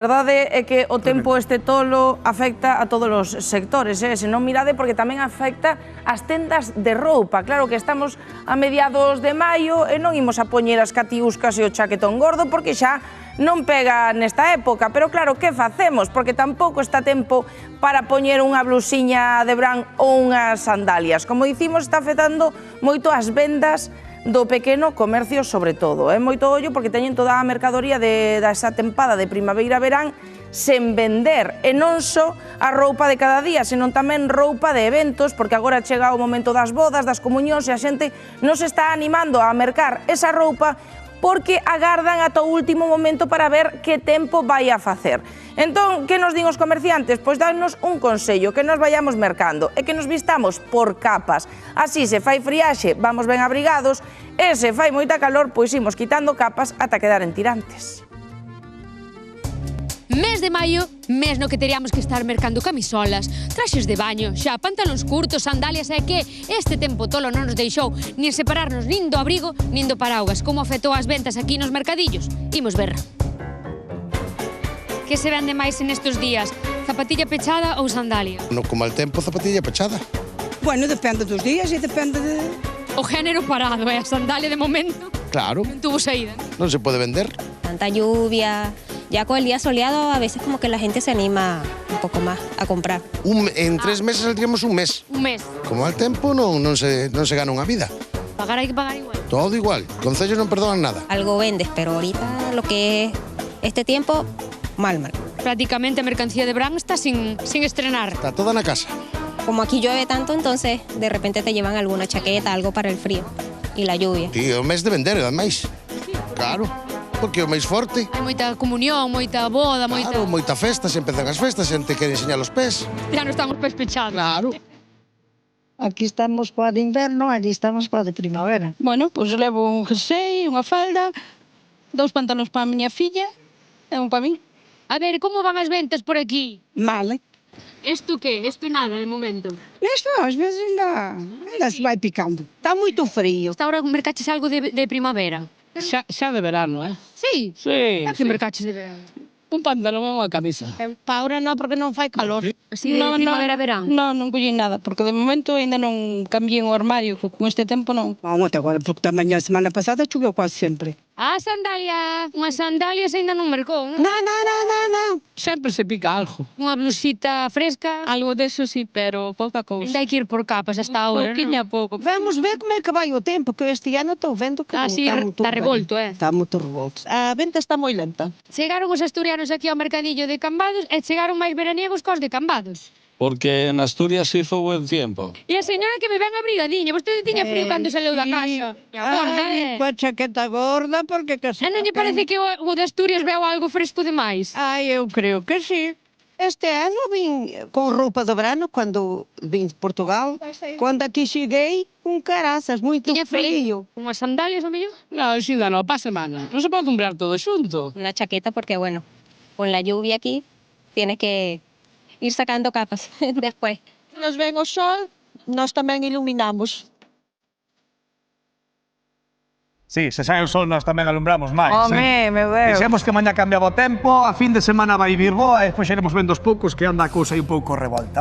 A verdade é que o tempo este tolo afecta a todos os sectores, se non mirade, porque tamén afecta as tendas de roupa. Claro que estamos a mediados de maio e non imos a poñer as catiuscas e o chaquetón gordo porque xa non pega nesta época, pero claro, que facemos? Porque tampouco está tempo para poñer unha blusiña de verán ou unhas sandalias. Como dicimos, está afectando moito as vendas do pequeno comercio sobre todo. É moito ollo porque teñen toda a mercadoría desa tempada de primavera-verán sen vender, e non só a roupa de cada día, senón tamén roupa de eventos, porque agora chega o momento das bodas, das comunións, e a xente non se está animando a mercar esa roupa porque agardan ata o último momento para ver que tempo vai a facer. Entón, que nos din os comerciantes? Pois dannos un consello, que nos vayamos mercando e que nos vistamos por capas. Así, se fai friaxe, vamos ben abrigados, e se fai moita calor, pois imos quitando capas ata quedar en tirantes. Mes de maio, mes no que teríamos que estar mercando camisolas, traxes de baño, xa pantalóns curtos, sandalias, e que este tempo tolo non nos deixou nin separarnos nin do abrigo nin do paraugas. Como afectou as ventas aquí nos mercadillos? Imos ver. Que se vende máis en estes días? Zapatilla pechada ou sandalia? No, como al tempo, zapatilla pechada. Bueno, depende dos días e depende de... O género parado, a sandalia de momento Claro, non tuvo saída. non se puede vender. Tanta lluvia, ya con el día soleado a veces como que la gente se anima un poco más a comprar. En 3 meses saldríamos un mes. Un mes. Como al tempo non se gana unha vida. Pagar hai que pagar igual. Todo igual, concellos non perdonan nada. Algo vendes, pero ahorita lo que es este tiempo, mal. Prácticamente a mercancía de verán está sin estrenar. Está toda na casa. Como aquí llueve tanto, entonces de repente te llevan alguna chaqueta, algo para el frío y la lluvia. Tío, o mes de vender, ademais. Claro, porque é o máis forte. Hai moita comunión, moita boda, Claro, moita festa, se empezan as festas, xente quere enseñar os pés. Ya non están os pés pechados. Claro. Aquí estamos para de inverno, allí estamos para de primavera. Bueno, pois levo un jersey, unha falda, 2 pantalóns para a miña filla e un para min. A ver, como van as ventas por aquí? Mal, Isto que? Isto nada, de momento. Isto ás veces ainda se vai picando. Está moito frío. Esta hora mercaches algo de primavera? Xa de verano, Sí? Sí. Que mercaches de verano? Un pantalón e unha camisa. Pa ahora non, porque non fai calor. Así de primavera-verán? Non collín nada, porque de momento ainda non cambiei o armario, con este tempo non. Vamos, agora, porque tamén a semana pasada choveu quase sempre. A sandalia, unhas sandalias ainda non mercou, non? Non. Sempre se pica algo. Unha blusita fresca, Algo deso sí, pero pouca cousa. ainda hai que ir por capas hasta ahora, Pouquiño a pouco. Vamos ver como é que vai o tempo, que este ano estou vendo que Así está revolto, Está moito revolto. A venta está moi lenta. Chegaron os asturianos aquí ao mercadillo de Cambados e chegaron máis veraniegos cos de Cambados. Porque en Asturias hizo buen tiempo. E a señora que me ven abrigadiña, vostede tiña frío cando saleu da casa. Coa chaqueta gorda, porque que E non lle parece que o de Asturias veu algo fresco demais? Ai, eu creo que sí. Este ano vin con roupa de verano cando vin de Portugal. Cando aquí cheguei, con carazas, moito Tiña frío. Unhas sandalias, o mellor? No, xinda no, pa semana. Non se pode comprar todo xunto. Una chaqueta porque bueno, con la lluvia aquí tienes que ir sacando capas después. Nos ven o sol, nós tamén iluminamos. Sí, se sae o sol nós tamén alumbramos máis. Home, meu Deus. Dixemos que mañá cambiaba o tempo, a fin de semana vai vir boa e despois iremos vendo os poucos que anda a cousa aí un pouco revolta.